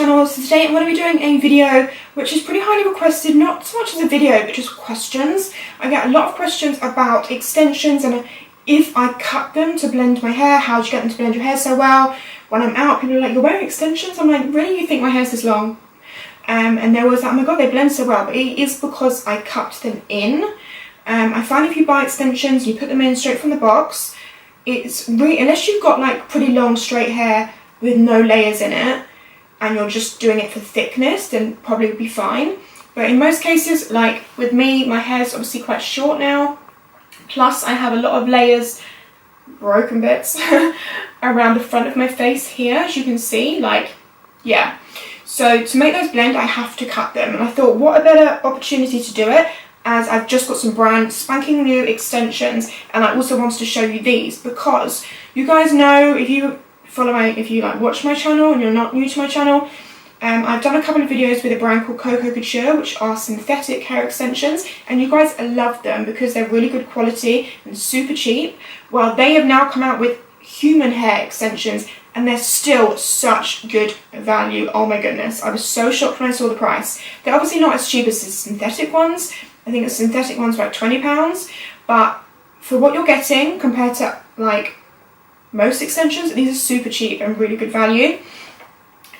channel. So today I'm going to be doing a video which is pretty highly requested, not so much as a video but just questions. I get a lot of questions about extensions and if I cut them to blend my hair, how do you get them to blend your hair so well? When I'm out, people are like, you're wearing extensions? I'm like, really, you think my hair's this long? And there was that, oh my god, they blend so well, but it is because I cut them in. I find if you buy extensions, you put them in straight from the box, it's really, unless you've got like pretty long straight hair with no layers in it, and you're just doing it for thickness, then probably would be fine. But in most cases, like with me, my hair's obviously quite short now, plus I have a lot of layers, broken bits, around the front of my face here, as you can see, like, yeah. So to make those blend, I have to cut them, and I thought, what a better opportunity to do it, as I've just got some brand spanking new extensions, and I also wanted to show you these, because you guys know, if you like watch my channel and you're not new to my channel, I've done a couple of videos with a brand called Koko Couture, which are synthetic hair extensions, and you guys love them because they're really good quality and super cheap. Well, they have now come out with human hair extensions, and they're still such good value. Oh my goodness, I was so shocked when I saw the price. They're obviously not as cheap as the synthetic ones. I think the synthetic ones are about £20, but for what you're getting compared to like most extensions, these are super cheap and really good value.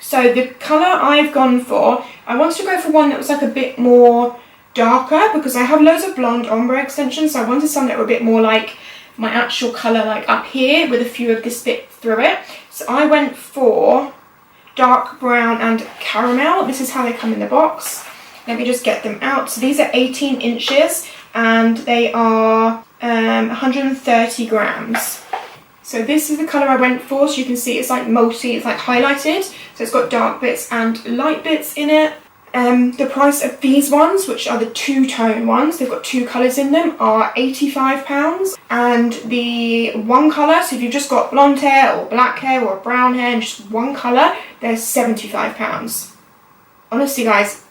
So the colour I've gone for, I wanted to go for one that was like a bit more darker, because I have loads of blonde ombre extensions, so I wanted some that were a bit more like my actual colour, like up here with a few of this bit through it. So I went for dark brown and caramel. This is how they come in the box. Let me just get them out. So these are 18 inches and they are 130 grams. So this is the colour I went for, so you can see it's like multi, it's like highlighted, so it's got dark bits and light bits in it. The price of these ones, which are the two-tone ones, they've got two colours in them, are £85. And the one colour, so if you've just got blonde hair or black hair or brown hair and just one colour, they're £75. Honestly guys,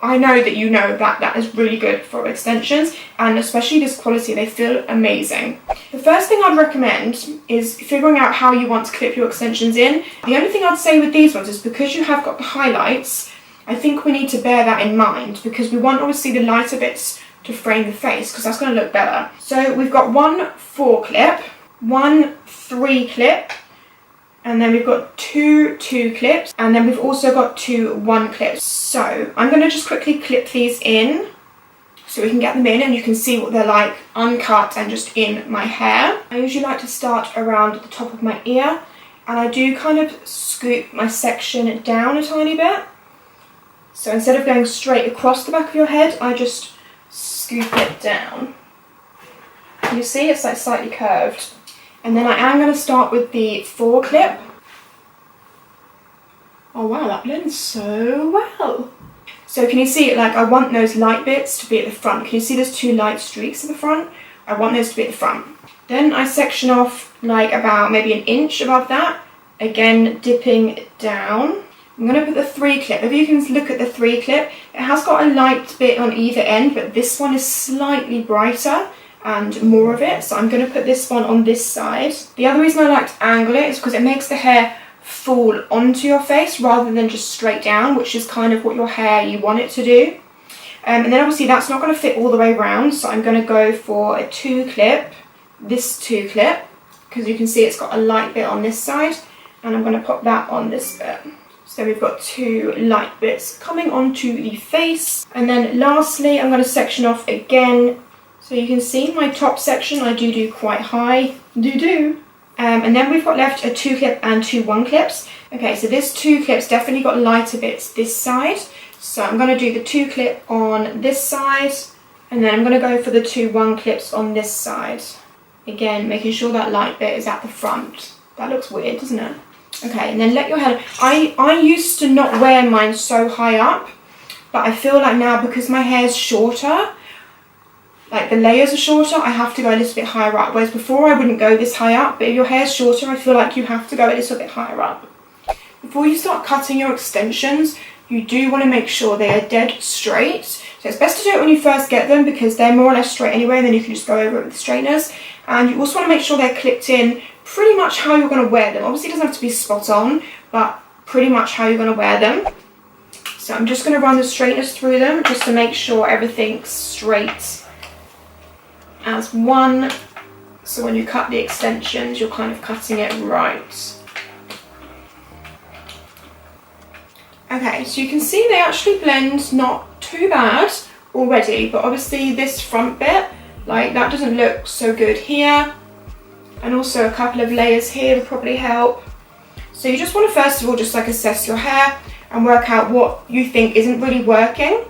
I know that you know that that is really good for extensions, and especially this quality, they feel amazing. The first thing I'd recommend is figuring out how you want to clip your extensions in. The only thing I'd say with these ones is because you have got the highlights, I think we need to bear that in mind, because we want obviously the lighter bits to frame the face, because that's going to look better. So we've got one 4 clip, one 3 clip, and then we've got two 2 clips, and then we've also got two 1 clips. So I'm going to just quickly clip these in so we can get them in and you can see what they're like uncut and just in my hair. I usually like to start around the top of my ear, and I do kind of scoop my section down a tiny bit. So instead of going straight across the back of your head, I just scoop it down. You see, it's like slightly curved. And then I am going to start with the 4 clip. Oh wow, that blends so well. So can you see it? Like, I want those light bits to be at the front. Can you see there's 2 light streaks at the front? I want those to be at the front. Then I section off like about maybe an inch above that. Again, dipping down. I'm going to put the 3 clip. If you can look at the 3 clip, it has got a light bit on either end, but this one is slightly brighter and more of it, so I'm going to put this one on this side. The other reason I like to angle it is because it makes the hair fall onto your face rather than just straight down, which is kind of what your hair, you want it to do. And then obviously that's not going to fit all the way around, so I'm going to go for a 2 clip, this 2 clip, because you can see it's got a light bit on this side, and I'm going to pop that on this bit. So we've got 2 light bits coming onto the face. And then lastly, I'm going to section off again. So you can see my top section, I do quite high, and then we've got left a 2 clip and 2 1 clips. Okay, so this 2 clips definitely got lighter bits this side. So I'm going to do the 2 clip on this side, and then I'm going to go for the 2 1 clips on this side. Again, making sure that light bit is at the front. That looks weird, doesn't it? Okay, and then let your hair, I used to not wear mine so high up, but I feel like now because my hair's shorter, like the layers are shorter, I have to go a little bit higher up. Whereas before I wouldn't go this high up, but if your hair's shorter, I feel like you have to go a little bit higher up. Before you start cutting your extensions, you do want to make sure they are dead straight. So it's best to do it when you first get them because they're more or less straight anyway, and then you can just go over it with straighteners. And you also want to make sure they're clipped in pretty much how you're going to wear them. Obviously it doesn't have to be spot on, but pretty much how you're going to wear them. So I'm just going to run the straighteners through them just to make sure everything's straight as one. So when you cut the extensions, you're kind of cutting it right. Okay, so you can see they actually blend not too bad already, but obviously this front bit, like that doesn't look so good here. And also a couple of layers here would probably help. So you just want to first of all just like assess your hair and work out what you think isn't really working.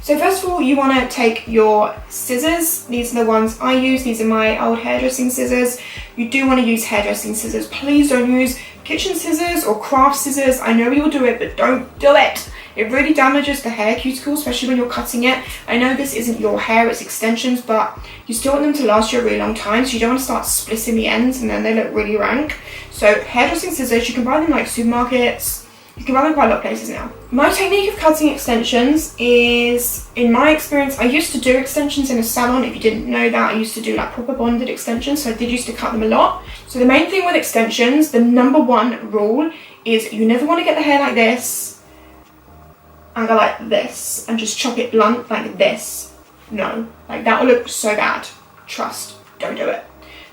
So first of all, you want to take your scissors. These are the ones I use. These are my old hairdressing scissors. You do want to use hairdressing scissors. Please don't use kitchen scissors or craft scissors. I know you'll do it, but don't do it. It really damages the hair cuticle, especially when you're cutting it. I know this isn't your hair, it's extensions, but you still want them to last you a really long time, so you don't want to start splitting the ends and then they look really rank. So hairdressing scissors, you can buy them like supermarkets. You can buy them quite a lot of places now. My technique of cutting extensions is, in my experience, I used to do extensions in a salon. If you didn't know that, I used to do like proper bonded extensions, so I did used to cut them a lot. So the main thing with extensions, the number one rule is you never want to get the hair like this and go like this and just chop it blunt like this. No, like that will look so bad. Trust, don't do it.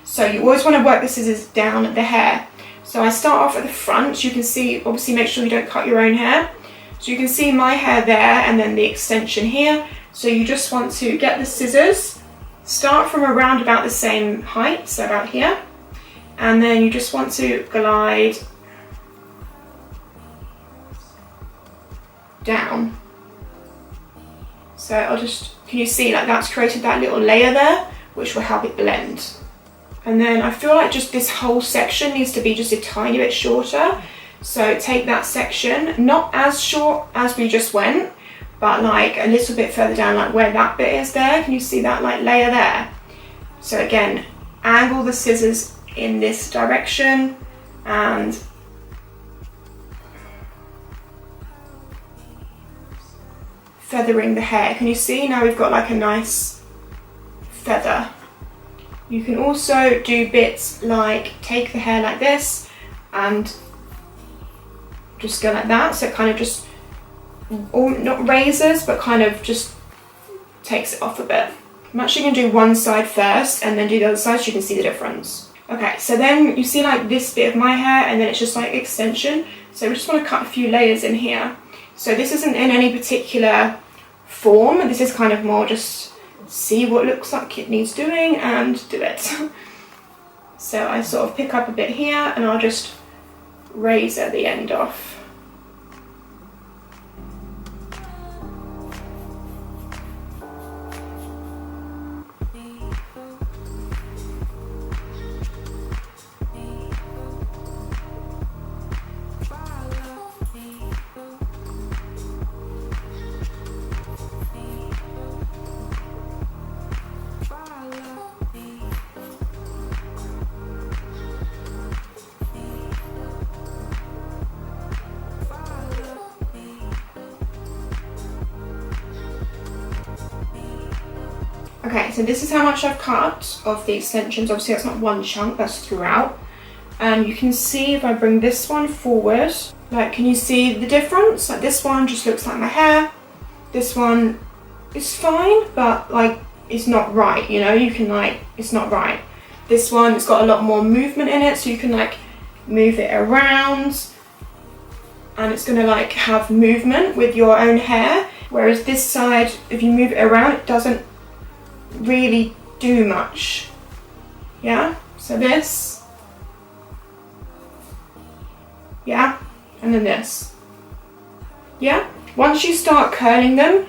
So you always want to work the scissors down the hair. So I start off at the front, so you can see, obviously make sure you don't cut your own hair. So you can see my hair there and then the extension here. So you just want to get the scissors, start from around about the same height, so about here. And then you just want to glide down. So can you see like that's created that little layer there, which will help it blend. And then I feel like just this whole section needs to be just a tiny bit shorter. So take that section, not as short as we just went, but like a little bit further down, like where that bit is there. Can you see that like layer there? So again, angle the scissors in this direction and feathering the hair. Can you see now we've got like a nice feather? You can also do bits like take the hair like this and just go like that, so it kind of just, not razors, but kind of just takes it off a bit. I'm actually going to do one side first and then do the other side so you can see the difference. Okay, so then you see like this bit of my hair and then it's just like extension. So we just want to cut a few layers in here. So this isn't in any particular form, this is kind of more just see what looks like it needs doing and do it. So I sort of pick up a bit here and I'll just razor the end off. Okay, so this is how much I've cut of the extensions. Obviously that's not one chunk, that's throughout. And you can see if I bring this one forward, like can you see the difference? Like this one just looks like my hair. This one is fine, but like it's not right, you know, you can like, it's not right. This one, it's got a lot more movement in it, so you can like move it around and it's gonna like have movement with your own hair. Whereas this side, if you move it around, it doesn't really do much. Yeah, so this, yeah, and then this, yeah. Once you start curling them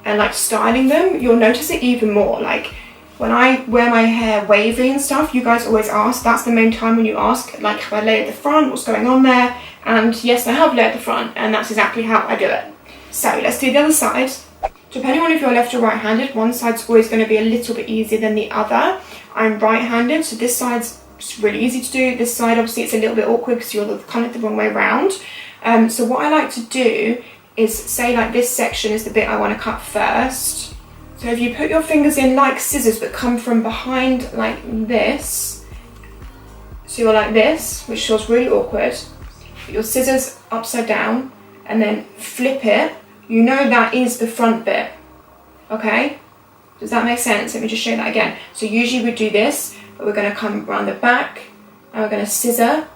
and like styling them, you'll notice it even more. Like when I wear my hair wavy and stuff, you guys always ask, that's the main time when you ask, like have I layered the front, what's going on there? And yes, I have layered the front, and that's exactly how I do it. So let's do the other side. Depending on if you're left or right-handed, one side's always going to be a little bit easier than the other. I'm right-handed, so this side's really easy to do. This side, obviously, it's a little bit awkward because you're kind of the wrong way around. So what I like to do is say like this section is the bit I want to cut first. So if you put your fingers in like scissors but come from behind like this, so you're like this, which feels really awkward. put your scissors upside down and then flip it, you know that is the front bit, okay? Does that make sense? Let me just show you that again. So usually we do this, but we're going to come around the back and we're going to scissor,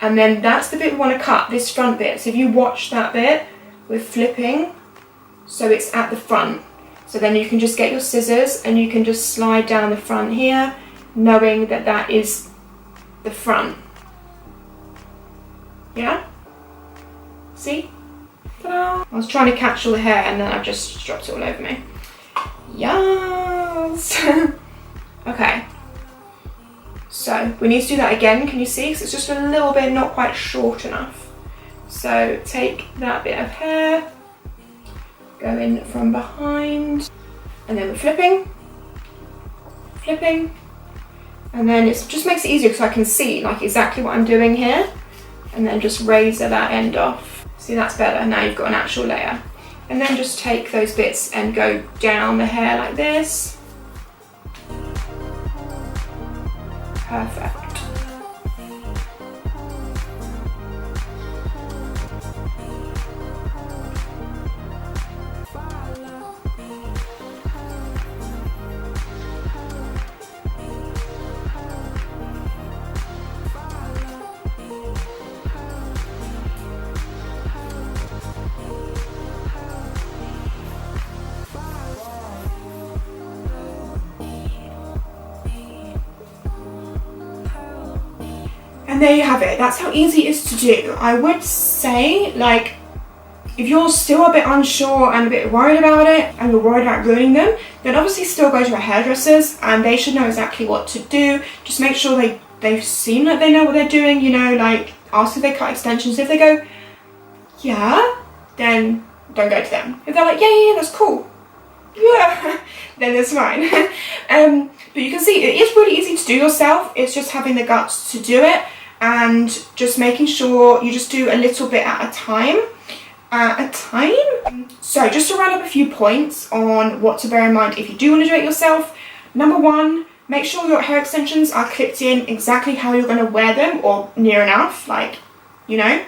and then that's the bit we want to cut, this front bit. So if you watch that bit, we're flipping, so it's at the front. So then you can just get your scissors and you can just slide down the front here, knowing that that is the front. Yeah? See? Ta-da! I was trying to catch all the hair and then I've just dropped it all over me. Yes! Okay. So we need to do that again, can you see? Because it's just a little bit not quite short enough. So take that bit of hair, go in from behind, and then we're flipping, and then it just makes it easier because I can see like exactly what I'm doing here, and then just razor that end off. See, that's better. Now you've got an actual layer. And then just take those bits and go down the hair like this. Perfect. And there you have it. That's how easy it is to do. I would say, like, if you're still a bit unsure and a bit worried about it, and you're worried about ruining them, then obviously still go to a hairdresser's and they should know exactly what to do. Just make sure they seem like they know what they're doing, you know, like ask if they cut extensions. If they go, yeah, then don't go to them. If they're like, yeah, that's cool, yeah, then it's fine. But you can see it is really easy to do yourself. It's just having the guts to do it and just making sure you just do a little bit at a time. So just to round up a few points on what to bear in mind if you do want to do it yourself. Number one, make sure your hair extensions are clipped in exactly how you're going to wear them, or near enough, like, you know.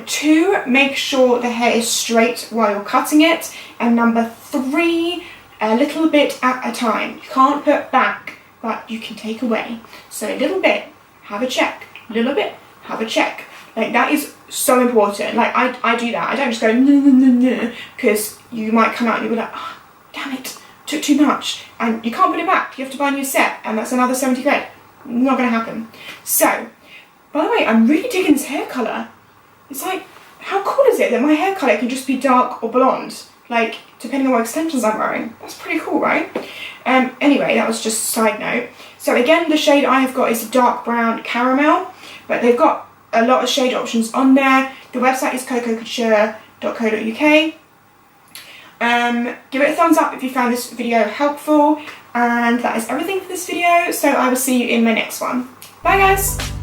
Two, make sure the hair is straight while you're cutting it. And number three, a little bit at a time. You can't put back, but you can take away. So a little bit, have a check. Little bit, have a check. Like, that is so important. Like, I do that. I don't just go no, because you might come out and you'll be like, oh, damn it, took too much. And you can't put it back. You have to buy a new set, and that's another 70 quid. Not gonna happen. So, by the way, I'm really digging this hair colour. It's like, how cool is it that my hair colour can just be dark or blonde? Like, depending on what extensions I'm wearing. That's pretty cool, right? Anyway, that was just a side note. So again, the shade I have got is a dark brown caramel, but they've got a lot of shade options on there. The website is kokocouture.co.uk. Give it a thumbs up if you found this video helpful, and that is everything for this video, so I will see you in my next one. Bye guys!